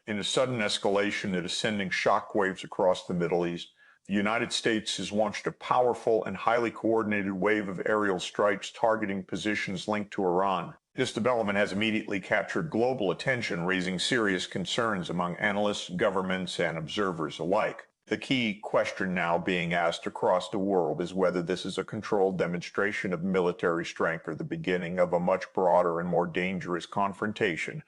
In a sudden escalation that is sending shockwaves across the Middle East, the United States has launched a powerful and highly coordinated wave of aerial strikes targeting positions linked to Iran. This development has immediately captured global attention, raising serious concerns among analysts, governments, and observers alike. The key question now being asked across the world is whether this is a controlled demonstration of military strength or the beginning of a much broader and more dangerous confrontation.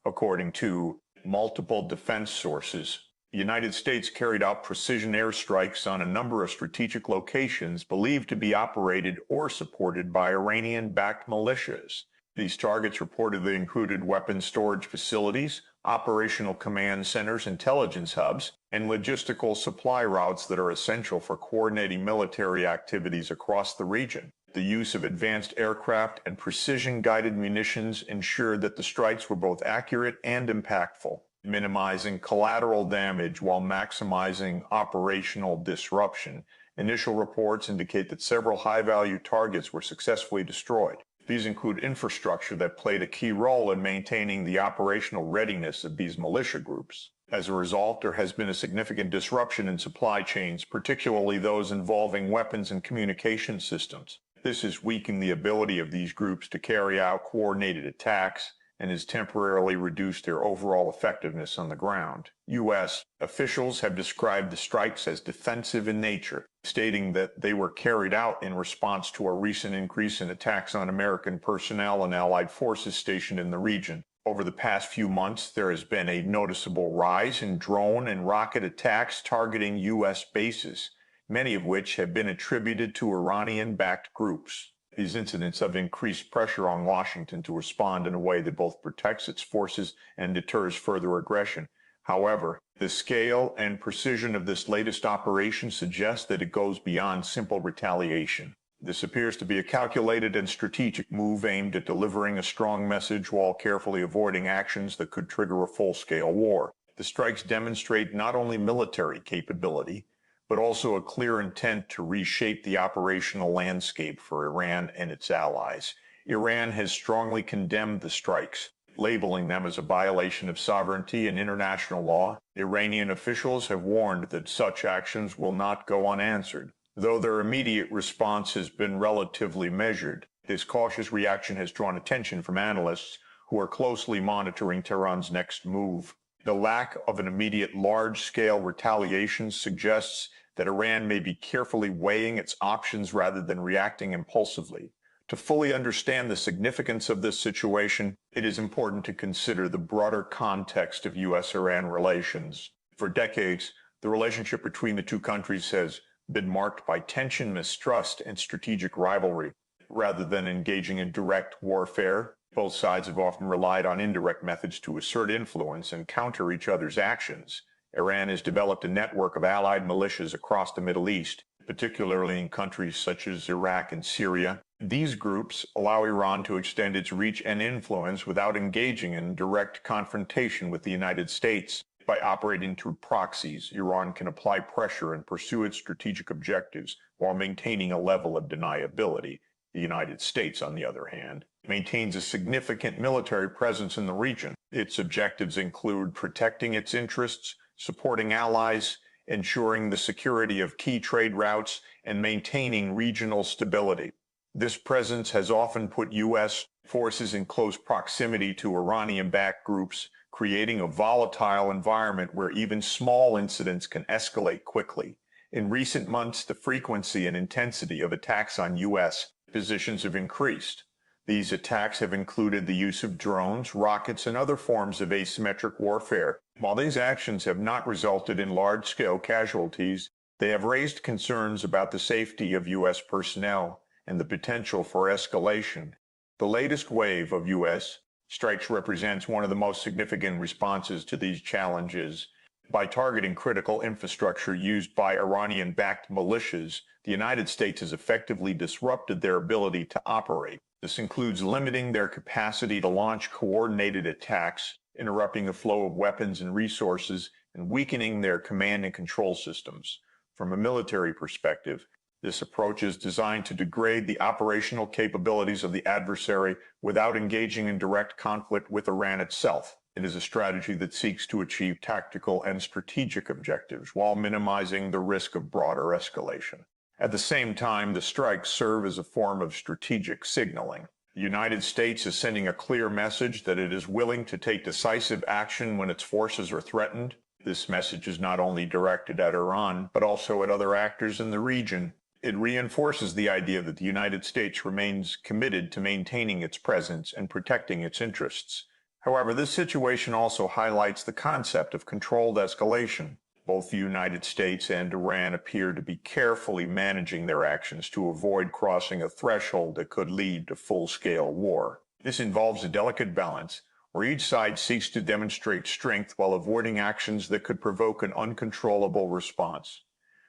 According to multiple defense sources, the United States carried out precision airstrikes on a number of strategic locations believed to be operated or supported by Iranian-backed militias. These targets reportedly included weapons storage facilities, operational command centers, intelligence hubs, and logistical supply routes that are essential for coordinating military activities across the region. The use of advanced aircraft and precision-guided munitions ensured that the strikes were both accurate and impactful, minimizing collateral damage while maximizing operational disruption. Initial reports indicate that several high-value targets were successfully destroyed. These include infrastructure that played a key role in maintaining the operational readiness of these militia groups. As a result, there has been a significant disruption in supply chains, particularly those involving weapons and communication systems. This has weakened the ability of these groups to carry out coordinated attacks and has temporarily reduced their overall effectiveness on the ground. U.S. officials have described the strikes as defensive in nature, stating that they were carried out in response to a recent increase in attacks on American personnel and allied forces stationed in the region. Over the past few months, there has been a noticeable rise in drone and rocket attacks targeting U.S. bases, many of which have been attributed to Iranian-backed groups. These incidents have increased pressure on Washington to respond in a way that both protects its forces and deters further aggression. However, the scale and precision of this latest operation suggests that it goes beyond simple retaliation. This appears to be a calculated and strategic move aimed at delivering a strong message while carefully avoiding actions that could trigger a full-scale war. The strikes demonstrate not only military capability, but also a clear intent to reshape the operational landscape for Iran and its allies. Iran has strongly condemned the strikes, labeling them as a violation of sovereignty and international law. Iranian officials have warned that such actions will not go unanswered. Though their immediate response has been relatively measured, this cautious reaction has drawn attention from analysts who are closely monitoring Tehran's next move. The lack of an immediate large-scale retaliation suggests that Iran may be carefully weighing its options rather than reacting impulsively. To fully understand the significance of this situation, it is important to consider the broader context of U.S.-Iran relations. For decades, the relationship between the two countries has been marked by tension, mistrust, and strategic rivalry. Rather than engaging in direct warfare, both sides have often relied on indirect methods to assert influence and counter each other's actions. Iran has developed a network of allied militias across the Middle East, particularly in countries such as Iraq and Syria. These groups allow Iran to extend its reach and influence without engaging in direct confrontation with the United States. By operating through proxies, Iran can apply pressure and pursue its strategic objectives while maintaining a level of deniability. The United States, on the other hand, maintains a significant military presence in the region. Its objectives include protecting its interests, supporting allies, ensuring the security of key trade routes, and maintaining regional stability. This presence has often put U.S. forces in close proximity to Iranian-backed groups, creating a volatile environment where even small incidents can escalate quickly. In recent months, the frequency and intensity of attacks on U.S. positions have increased. These attacks have included the use of drones, rockets, and other forms of asymmetric warfare. While these actions have not resulted in large-scale casualties, they have raised concerns about the safety of U.S. personnel and the potential for escalation. The latest wave of U.S. strikes represents one of the most significant responses to these challenges. By targeting critical infrastructure used by Iranian-backed militias, the United States has effectively disrupted their ability to operate. This includes limiting their capacity to launch coordinated attacks, interrupting the flow of weapons and resources, and weakening their command and control systems. From a military perspective, this approach is designed to degrade the operational capabilities of the adversary without engaging in direct conflict with Iran itself. It is a strategy that seeks to achieve tactical and strategic objectives while minimizing the risk of broader escalation. At the same time, the strikes serve as a form of strategic signaling. The United States is sending a clear message that it is willing to take decisive action when its forces are threatened. This message is not only directed at Iran, but also at other actors in the region. It reinforces the idea that the United States remains committed to maintaining its presence and protecting its interests. However, this situation also highlights the concept of controlled escalation. Both the United States and Iran appear to be carefully managing their actions to avoid crossing a threshold that could lead to full-scale war. This involves a delicate balance, where each side seeks to demonstrate strength while avoiding actions that could provoke an uncontrollable response.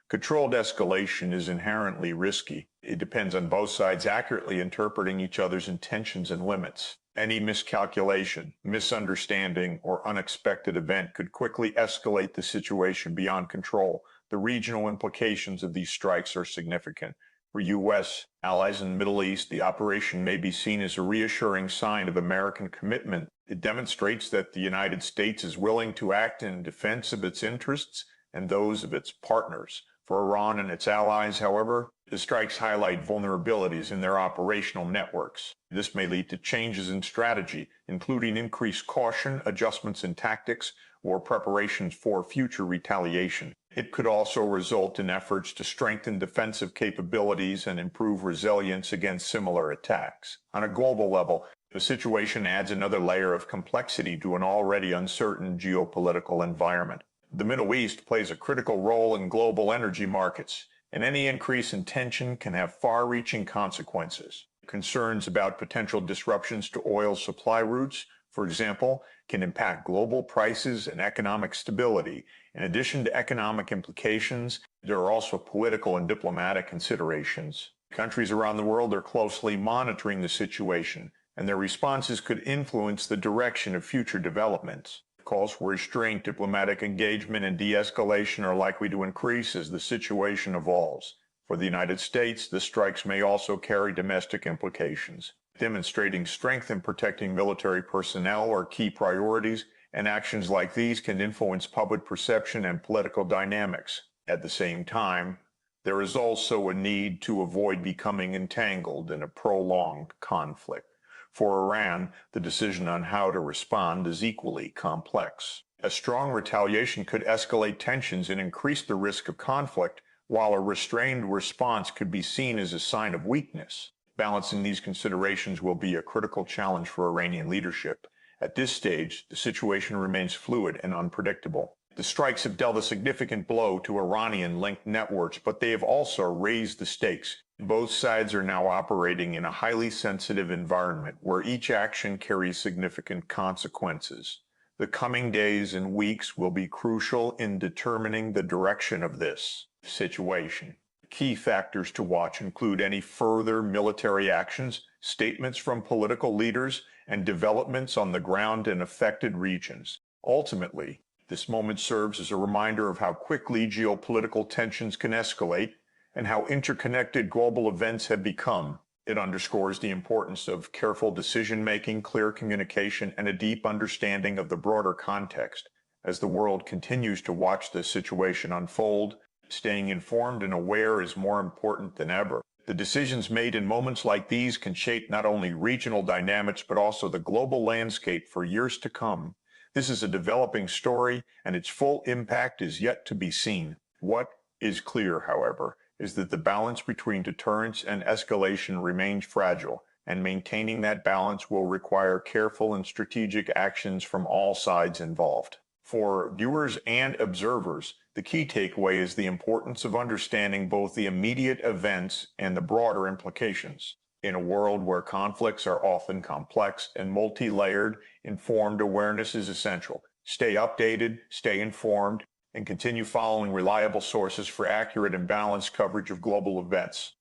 Controlled escalation is inherently risky. It depends on both sides accurately interpreting each other's intentions and limits. Any miscalculation, misunderstanding, or unexpected event could quickly escalate the situation beyond control. The regional implications of these strikes are significant. For U.S. allies in the Middle East, the operation may be seen as a reassuring sign of American commitment. It demonstrates that the United States is willing to act in defense of its interests and those of its partners. For Iran and its allies, however, the strikes highlight vulnerabilities in their operational networks. This may lead to changes in strategy, including increased caution, adjustments in tactics, or preparations for future retaliation. It could also result in efforts to strengthen defensive capabilities and improve resilience against similar attacks. On a global level, the situation adds another layer of complexity to an already uncertain geopolitical environment. The Middle East plays a critical role in global energy markets, and any increase in tension can have far-reaching consequences. Concerns about potential disruptions to oil supply routes, for example, can impact global prices and economic stability. In addition to economic implications, there are also political and diplomatic considerations. Countries around the world are closely monitoring the situation, and their responses could influence the direction of future developments. Calls for restrained diplomatic engagement and de-escalation are likely to increase as the situation evolves. For the United States, the strikes may also carry domestic implications. Demonstrating strength in protecting military personnel are key priorities, and actions like these can influence public perception and political dynamics. At the same time, there is also a need to avoid becoming entangled in a prolonged conflict. For Iran, the decision on how to respond is equally complex. A strong retaliation could escalate tensions and increase the risk of conflict, while a restrained response could be seen as a sign of weakness. Balancing these considerations will be a critical challenge for Iranian leadership. At this stage, the situation remains fluid and unpredictable. The strikes have dealt a significant blow to Iranian-linked networks, but they have also raised the stakes. Both sides are now operating in a highly sensitive environment where each action carries significant consequences. The coming days and weeks will be crucial in determining the direction of this situation. Key factors to watch include any further military actions, statements from political leaders, and developments on the ground in affected regions. Ultimately, this moment serves as a reminder of how quickly geopolitical tensions can escalate and how interconnected global events have become. It underscores the importance of careful decision-making, clear communication, and a deep understanding of the broader context. As the world continues to watch this situation unfold, staying informed and aware is more important than ever. The decisions made in moments like these can shape not only regional dynamics but also the global landscape for years to come. This is a developing story, and its full impact is yet to be seen. What is clear, however, is that the balance between deterrence and escalation remains fragile, and maintaining that balance will require careful and strategic actions from all sides involved. For viewers and observers, the key takeaway is the importance of understanding both the immediate events and the broader implications. In a world where conflicts are often complex and multi-layered, informed awareness is essential. Stay updated, stay informed, and continue following reliable sources for accurate and balanced coverage of global events.